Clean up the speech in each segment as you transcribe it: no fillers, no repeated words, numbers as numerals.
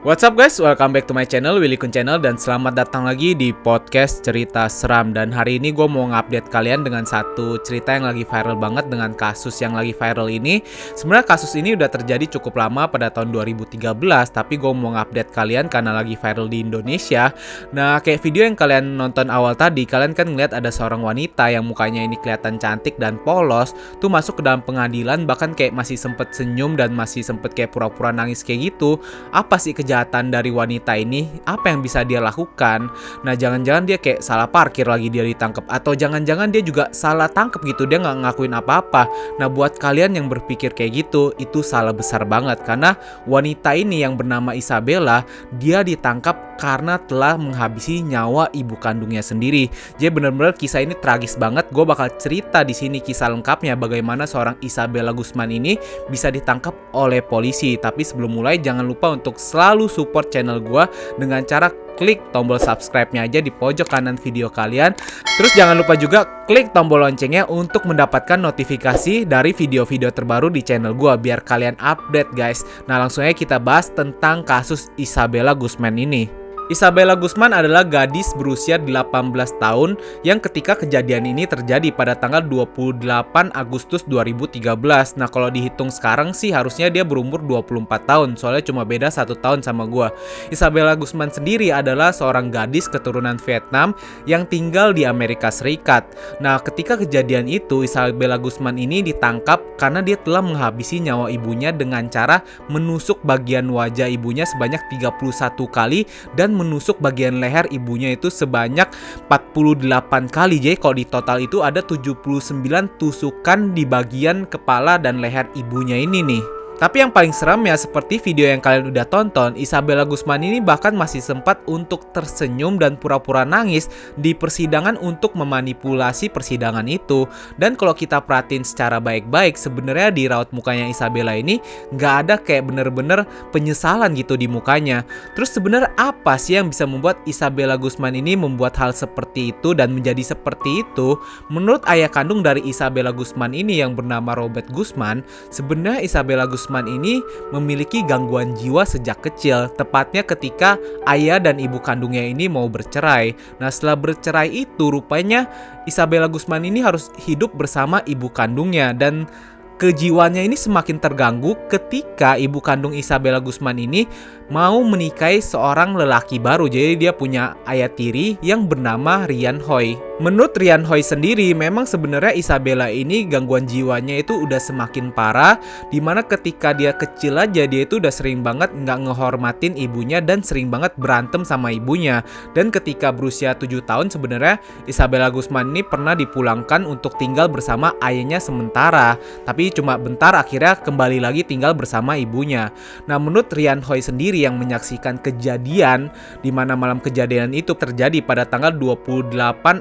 What's up guys, welcome back to my channel, Willy Kun Channel, dan selamat datang lagi di podcast cerita seram. Dan hari ini gue mau ngupdate kalian dengan satu cerita yang lagi viral banget, dengan kasus yang lagi viral ini. Sebenarnya kasus ini udah terjadi cukup lama pada tahun 2013, tapi gue mau ngupdate kalian karena lagi viral di Indonesia. Nah, kayak video yang kalian nonton awal tadi, kalian kan ngeliat ada seorang wanita yang mukanya ini kelihatan cantik dan polos tuh masuk ke dalam pengadilan, bahkan kayak masih sempet senyum dan masih sempet kayak pura-pura nangis kayak gitu. Apa sih kejahatan dari wanita ini? Apa yang bisa dia lakukan? Nah, jangan-jangan dia kayak salah parkir lagi dia ditangkap, atau jangan-jangan dia juga salah tangkap gitu, dia nggak ngakuin apa-apa. Nah, buat kalian yang berpikir kayak gitu, itu salah besar banget, karena wanita ini yang bernama Isabella, dia ditangkap karena telah menghabisi nyawa ibu kandungnya sendiri. Jadi bener-bener kisah ini tragis banget. Gue bakal cerita di sini kisah lengkapnya bagaimana seorang Isabella Guzman ini bisa ditangkap oleh polisi. Tapi sebelum mulai, jangan lupa untuk selalu support channel gue dengan cara klik tombol subscribe-nya aja di pojok kanan video kalian. Terus jangan lupa juga klik tombol loncengnya untuk mendapatkan notifikasi dari video-video terbaru di channel gue, biar kalian update guys. Nah, langsung aja kita bahas tentang kasus Isabella Guzman ini. Isabella Guzman adalah gadis berusia 18 tahun yang ketika kejadian ini terjadi pada tanggal 28 Agustus 2013. Nah, kalau dihitung sekarang sih harusnya dia berumur 24 tahun, soalnya cuma beda 1 tahun sama gua. Isabella Guzman sendiri adalah seorang gadis keturunan Vietnam yang tinggal di Amerika Serikat. Nah, ketika kejadian itu, Isabella Guzman ini ditangkap karena dia telah menghabisi nyawa ibunya dengan cara menusuk bagian wajah ibunya sebanyak 31 kali dan menusuk bagian leher ibunya itu sebanyak 48 kali. Jadi kalau di total itu ada 79 tusukan di bagian kepala dan leher ibunya ini nih. Tapi yang paling seram ya, seperti video yang kalian udah tonton, Isabella Guzman ini bahkan masih sempat untuk tersenyum dan pura-pura nangis di persidangan untuk memanipulasi persidangan itu. Dan kalau kita perhatiin secara baik-baik, sebenarnya di raut mukanya Isabella ini nggak ada kayak bener-bener penyesalan gitu di mukanya. Terus sebenarnya apa sih yang bisa membuat Isabella Guzman ini membuat hal seperti itu dan menjadi seperti itu? Menurut ayah kandung dari Isabella Guzman ini yang bernama Robert Guzman, sebenarnya Isabella Guzman ini memiliki gangguan jiwa sejak kecil, tepatnya ketika ayah dan ibu kandungnya ini mau bercerai. Nah, setelah bercerai itu rupanya Isabella Guzman ini harus hidup bersama ibu kandungnya, dan kejiwaannya ini semakin terganggu ketika ibu kandung Isabella Guzman ini mau menikahi seorang lelaki baru. Jadi dia punya ayah tiri yang bernama Rian Hoi. Menurut Rian Hoi sendiri, memang sebenarnya Isabella ini gangguan jiwanya itu udah semakin parah, dimana ketika dia kecil aja dia itu udah sering banget nggak ngehormatin ibunya dan sering banget berantem sama ibunya. Dan ketika berusia 7 tahun sebenarnya Isabella Guzman ini pernah dipulangkan untuk tinggal bersama ayahnya sementara, tapi cuma bentar, akhirnya kembali lagi tinggal bersama ibunya. Nah, menurut Rian Hoi sendiri yang menyaksikan kejadian di mana malam kejadian itu terjadi pada tanggal 28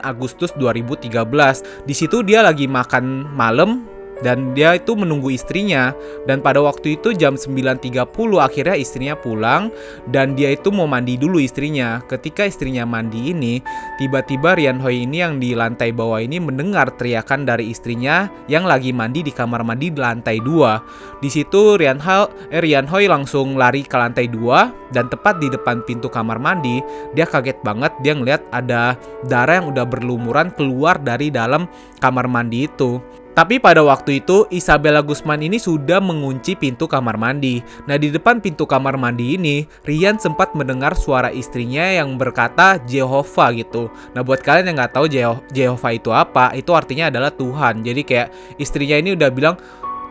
Agustus 2013. Di situ dia lagi makan malam dan dia itu menunggu istrinya, dan pada waktu itu jam 9.30 akhirnya istrinya pulang dan dia itu mau mandi dulu istrinya. Ketika istrinya mandi ini, tiba-tiba Rian Hoi ini yang di lantai bawah ini mendengar teriakan dari istrinya yang lagi mandi di kamar mandi di lantai 2. Di situ Rian Hoi langsung lari ke lantai 2, dan tepat di depan pintu kamar mandi dia kaget banget, dia ngeliat ada darah yang udah berlumuran keluar dari dalam kamar mandi itu. Tapi pada waktu itu Isabella Guzman ini sudah mengunci pintu kamar mandi. Nah, di depan pintu kamar mandi ini Rian sempat mendengar suara istrinya yang berkata Jehovah gitu. Nah, buat kalian yang nggak tahu Jehovah itu apa, itu artinya adalah Tuhan. Jadi kayak istrinya ini udah bilang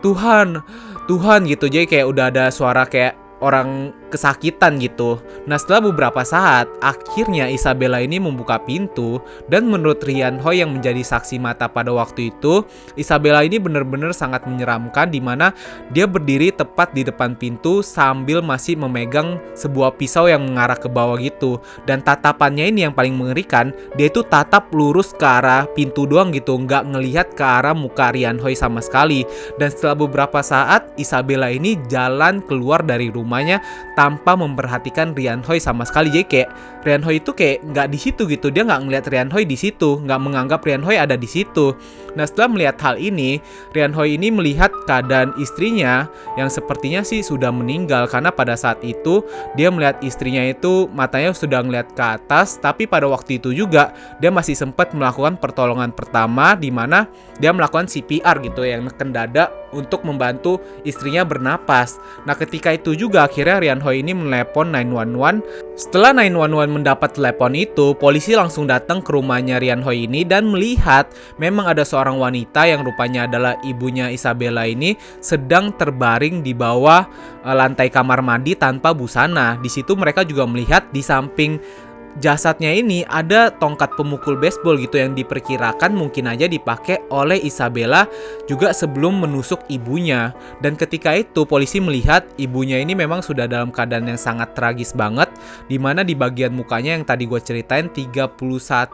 Tuhan, Tuhan gitu. Jadi kayak udah ada suara kayak orang kesakitan gitu. Nah, setelah beberapa saat, akhirnya Isabella ini membuka pintu, dan menurut Rian Hoi yang menjadi saksi mata pada waktu itu, Isabella ini benar-benar sangat menyeramkan, dimana dia berdiri tepat di depan pintu sambil masih memegang sebuah pisau yang mengarah ke bawah gitu. Dan tatapannya ini yang paling mengerikan, dia itu tatap lurus ke arah pintu doang gitu, nggak ngelihat ke arah muka Rian Hoi sama sekali. Dan setelah beberapa saat, Isabella ini jalan keluar dari rumahnya tanpa memperhatikan Rian Hoi sama sekali. Jadi kayak Rian Hoi itu kayak nggak di situ gitu, dia nggak ngeliat Rian Hoi di situ, nggak menganggap Rian Hoi ada di situ. Nah setelah melihat hal ini, Rian Hoi ini melihat keadaan istrinya yang sepertinya sih sudah meninggal, karena pada saat itu dia melihat istrinya itu matanya sudah ngeliat ke atas, tapi pada waktu itu juga dia masih sempat melakukan pertolongan pertama di mana dia melakukan CPR gitu, yang neken dada untuk membantu istrinya bernapas. Nah ketika itu juga akhirnya Rian Hoi ini menelepon 911. Setelah 911 mendapat telepon itu, polisi langsung datang ke rumahnya Rian Hoi ini dan melihat memang ada seorang wanita yang rupanya adalah ibunya Isabella ini sedang terbaring di bawah lantai kamar mandi tanpa busana. Di situ mereka juga melihat di samping jasadnya ini ada tongkat pemukul baseball gitu yang diperkirakan mungkin aja dipakai oleh Isabella juga sebelum menusuk ibunya. Dan ketika itu polisi melihat ibunya ini memang sudah dalam keadaan yang sangat tragis banget, dimana di bagian mukanya yang tadi gue ceritain 31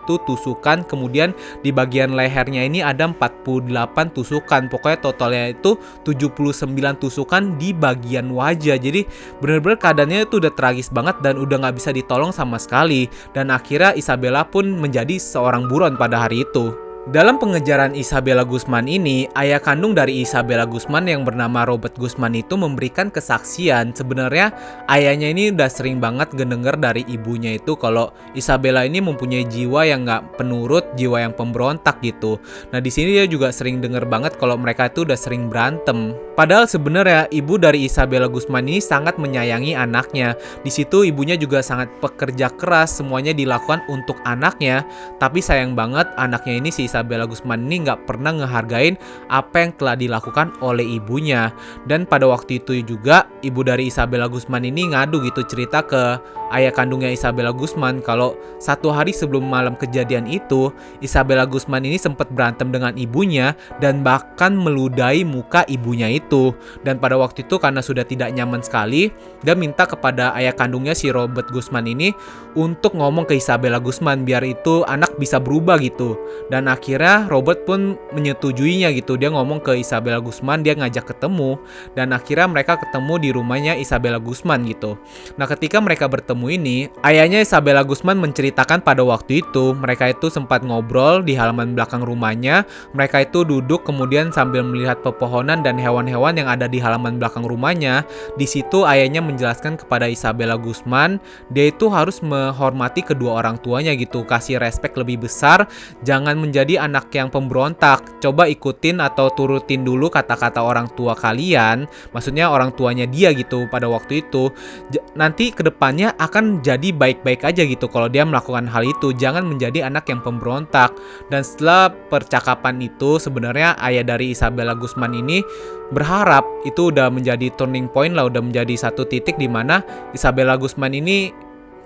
tusukan, kemudian di bagian lehernya ini ada 48 tusukan, pokoknya totalnya itu 79 tusukan di bagian wajah. Jadi bener-bener keadaannya itu udah tragis banget dan udah gak bisa ditolong sama sekali. Dan akhirnya Isabella pun menjadi seorang buron pada hari itu. Dalam pengejaran Isabella Guzman ini, ayah kandung dari Isabella Guzman yang bernama Robert Guzman itu memberikan kesaksian. Sebenarnya ayahnya ini udah sering banget ngedenger dari ibunya itu kalau Isabella ini mempunyai jiwa yang nggak penurut, jiwa yang pemberontak gitu. Nah di sini dia juga sering denger banget kalau mereka itu udah sering berantem. Padahal sebenarnya ibu dari Isabella Guzman ini sangat menyayangi anaknya. Di situ ibunya juga sangat pekerja keras, semuanya dilakukan untuk anaknya. Tapi sayang banget anaknya ini si Isabella Guzman ini nggak pernah ngehargain apa yang telah dilakukan oleh ibunya. Dan pada waktu itu juga ibu dari Isabella Guzman ini ngadu gitu, cerita ke ayah kandungnya Isabella Guzman kalau satu hari sebelum malam kejadian itu Isabella Guzman ini sempat berantem dengan ibunya dan bahkan meludahi muka ibunya itu. Dan pada waktu itu karena sudah tidak nyaman sekali, dia minta kepada ayah kandungnya si Robert Guzman ini untuk ngomong ke Isabella Guzman biar itu anak bisa berubah gitu. Dan akhirnya Robert pun menyetujuinya gitu. Dia ngomong ke Isabella Guzman, dia ngajak ketemu, dan akhirnya mereka ketemu di rumahnya Isabella Guzman gitu. Nah ketika mereka bertemu ini, ayahnya Isabella Guzman menceritakan pada waktu itu mereka itu sempat ngobrol di halaman belakang rumahnya. Mereka itu duduk kemudian sambil melihat pepohonan dan hewan-hewan yang ada di halaman belakang rumahnya. Di situ ayahnya menjelaskan kepada Isabella Guzman, dia itu harus menghormati kedua orang tuanya gitu, kasih respek lebih besar, jangan menjadi anak yang pemberontak. Coba ikutin atau turutin dulu kata-kata orang tua kalian, maksudnya orang tuanya dia gitu pada waktu itu. Nanti kedepannya akan jadi baik-baik aja gitu kalau dia melakukan hal itu, jangan menjadi anak yang pemberontak. Dan setelah percakapan itu sebenarnya ayah dari Isabella Guzman ini berharap itu udah menjadi turning point lah, udah menjadi satu titik di mana Isabella Guzman ini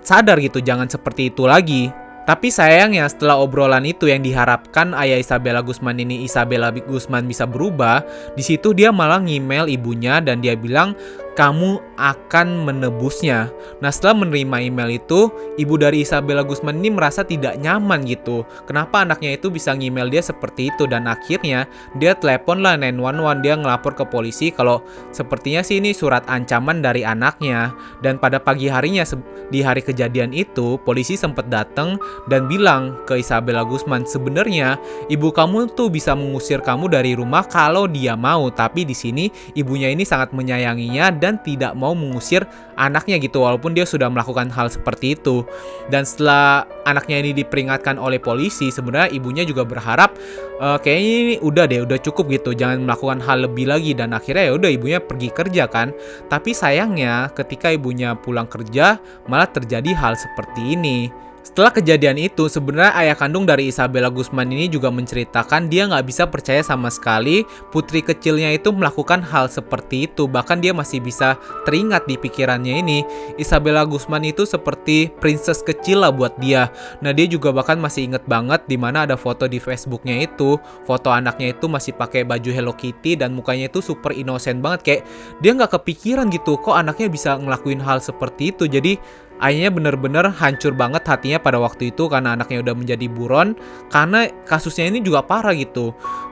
sadar gitu jangan seperti itu lagi. Tapi sayangnya setelah obrolan itu yang diharapkan ayah Isabella Guzman ini Isabella Guzman bisa berubah, di situ dia malah ngemail ibunya dan dia bilang kamu akan menebusnya. Nah setelah menerima email itu, ibu dari Isabella Guzman ini merasa tidak nyaman gitu. Kenapa anaknya itu bisa ngemail dia seperti itu, dan akhirnya dia telepon lah 911, dia ngelapor ke polisi kalau sepertinya sih ini surat ancaman dari anaknya. Dan pada pagi harinya di hari kejadian itu, polisi sempat datang dan bilang ke Isabella Guzman, sebenarnya ibu kamu tuh bisa mengusir kamu dari rumah kalau dia mau, tapi di sini ibunya ini sangat menyayanginya dan tidak mau mengusir anaknya gitu, walaupun dia sudah melakukan hal seperti itu. Dan setelah anaknya ini diperingatkan oleh polisi, sebenarnya ibunya juga berharap kayaknya ini udah cukup gitu, jangan melakukan hal lebih lagi. Dan akhirnya ya udah ibunya pergi kerja kan. Tapi sayangnya ketika ibunya pulang kerja malah terjadi hal seperti ini. Setelah kejadian itu, sebenarnya ayah kandung dari Isabella Guzman ini juga menceritakan dia nggak bisa percaya sama sekali putri kecilnya itu melakukan hal seperti itu. Bahkan dia masih bisa teringat di pikirannya ini, Isabella Guzman itu seperti princess kecil lah buat dia. Nah dia juga bahkan masih inget banget dimana ada foto di Facebooknya itu, foto anaknya itu masih pakai baju Hello Kitty dan mukanya itu super innocent banget, kayak dia nggak kepikiran gitu kok anaknya bisa ngelakuin hal seperti itu. Jadi ayahnya bener-bener hancur banget hatinya pada waktu itu karena anaknya udah menjadi buron. Karena kasusnya ini juga parah gitu.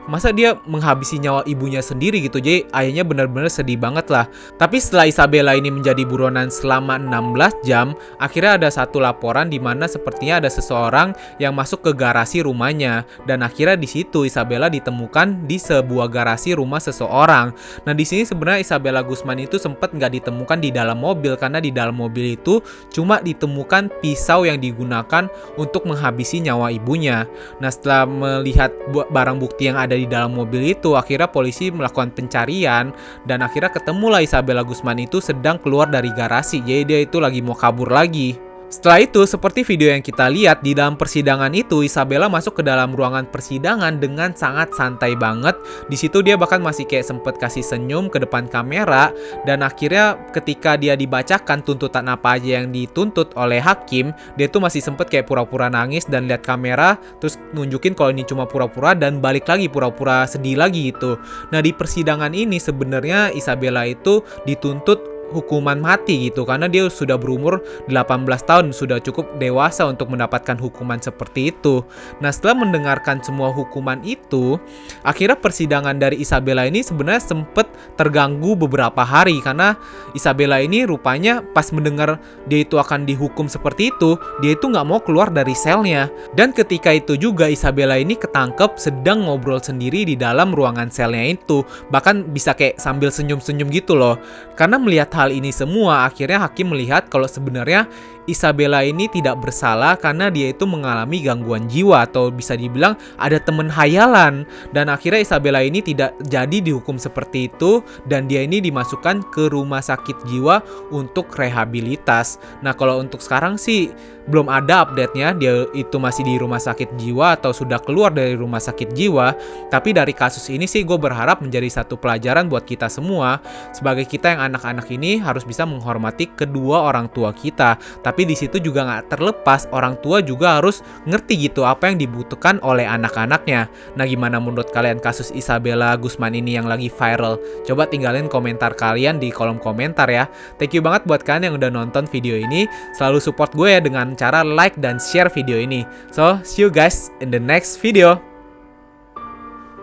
Masa dia menghabisi nyawa ibunya sendiri gitu. Jadi ayahnya bener-bener sedih banget lah. Tapi setelah Isabella ini menjadi buronan selama 16 jam, akhirnya ada satu laporan di mana sepertinya ada seseorang yang masuk ke garasi rumahnya. Dan akhirnya di situ Isabella ditemukan di sebuah garasi rumah seseorang. Nah di sini sebenarnya Isabella Guzman itu sempat nggak ditemukan di dalam mobil karena di dalam mobil itu cuma ditemukan pisau yang digunakan untuk menghabisi nyawa ibunya. Nah setelah melihat barang bukti yang ada di dalam mobil itu, akhirnya polisi melakukan pencarian dan akhirnya ketemulah Isabella Guzman itu sedang keluar dari garasi. Jadi dia itu lagi mau kabur lagi. Setelah itu, seperti video yang kita lihat di dalam persidangan itu, Isabella masuk ke dalam ruangan persidangan dengan sangat santai banget. Di situ dia bahkan masih kayak sempet kasih senyum ke depan kamera. Dan akhirnya ketika dia dibacakan tuntutan apa aja yang dituntut oleh hakim, dia tuh masih sempet kayak pura-pura nangis dan lihat kamera, terus nunjukin kalau ini cuma pura-pura dan balik lagi pura-pura sedih lagi gitu. Nah di persidangan ini sebenarnya Isabella itu dituntut hukuman mati gitu karena dia sudah berumur 18 tahun, sudah cukup dewasa untuk mendapatkan hukuman seperti itu. Nah setelah mendengarkan semua hukuman itu, akhirnya persidangan dari Isabella ini sebenarnya sempat terganggu beberapa hari karena Isabella ini rupanya pas mendengar dia itu akan dihukum seperti itu, dia itu nggak mau keluar dari selnya. Dan ketika itu juga Isabella ini ketangkep sedang ngobrol sendiri di dalam ruangan selnya itu, bahkan bisa kayak sambil senyum-senyum gitu loh. Karena melihat hal ini semua, akhirnya hakim melihat kalau sebenarnya Isabella ini tidak bersalah karena dia itu mengalami gangguan jiwa atau bisa dibilang ada temen hayalan. Dan akhirnya Isabella ini tidak jadi dihukum seperti itu dan dia ini dimasukkan ke rumah sakit jiwa untuk rehabilitas. Nah kalau untuk sekarang sih belum ada update-nya, dia itu masih di rumah sakit jiwa atau sudah keluar dari rumah sakit jiwa. Tapi dari kasus ini sih gue berharap menjadi satu pelajaran buat kita semua. Sebagai kita yang anak-anak ini harus bisa menghormati kedua orang tua kita. Tapi di situ juga nggak terlepas orang tua juga harus ngerti gitu apa yang dibutuhkan oleh anak-anaknya. Nah gimana menurut kalian kasus Isabella Guzman ini yang lagi viral? Coba tinggalin komentar kalian di kolom komentar ya. Thank you banget buat kalian yang udah nonton video ini. Selalu support gue ya dengan cara like dan share video ini. So see you guys in the next video.